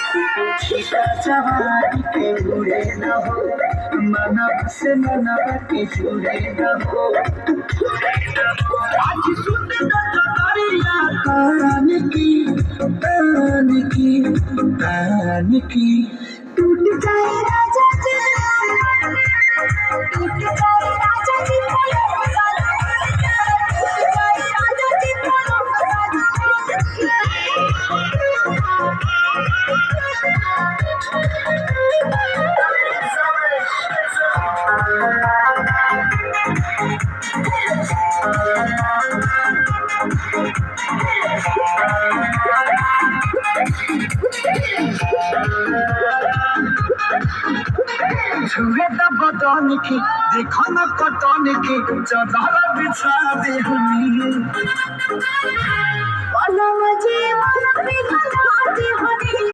छिपा जवानी के बुरे न हो, मनवा से मनवा के जुड़े न हो। आज सुन दरिया कान की टूट जाए राजा जी, टूट जाए राजा जी बोलो साला, टूट जाए राजा जी बोलो छुए द बदन की देखो न कटन की चादर बिछा दे हमी। बोलो मुझे मन पे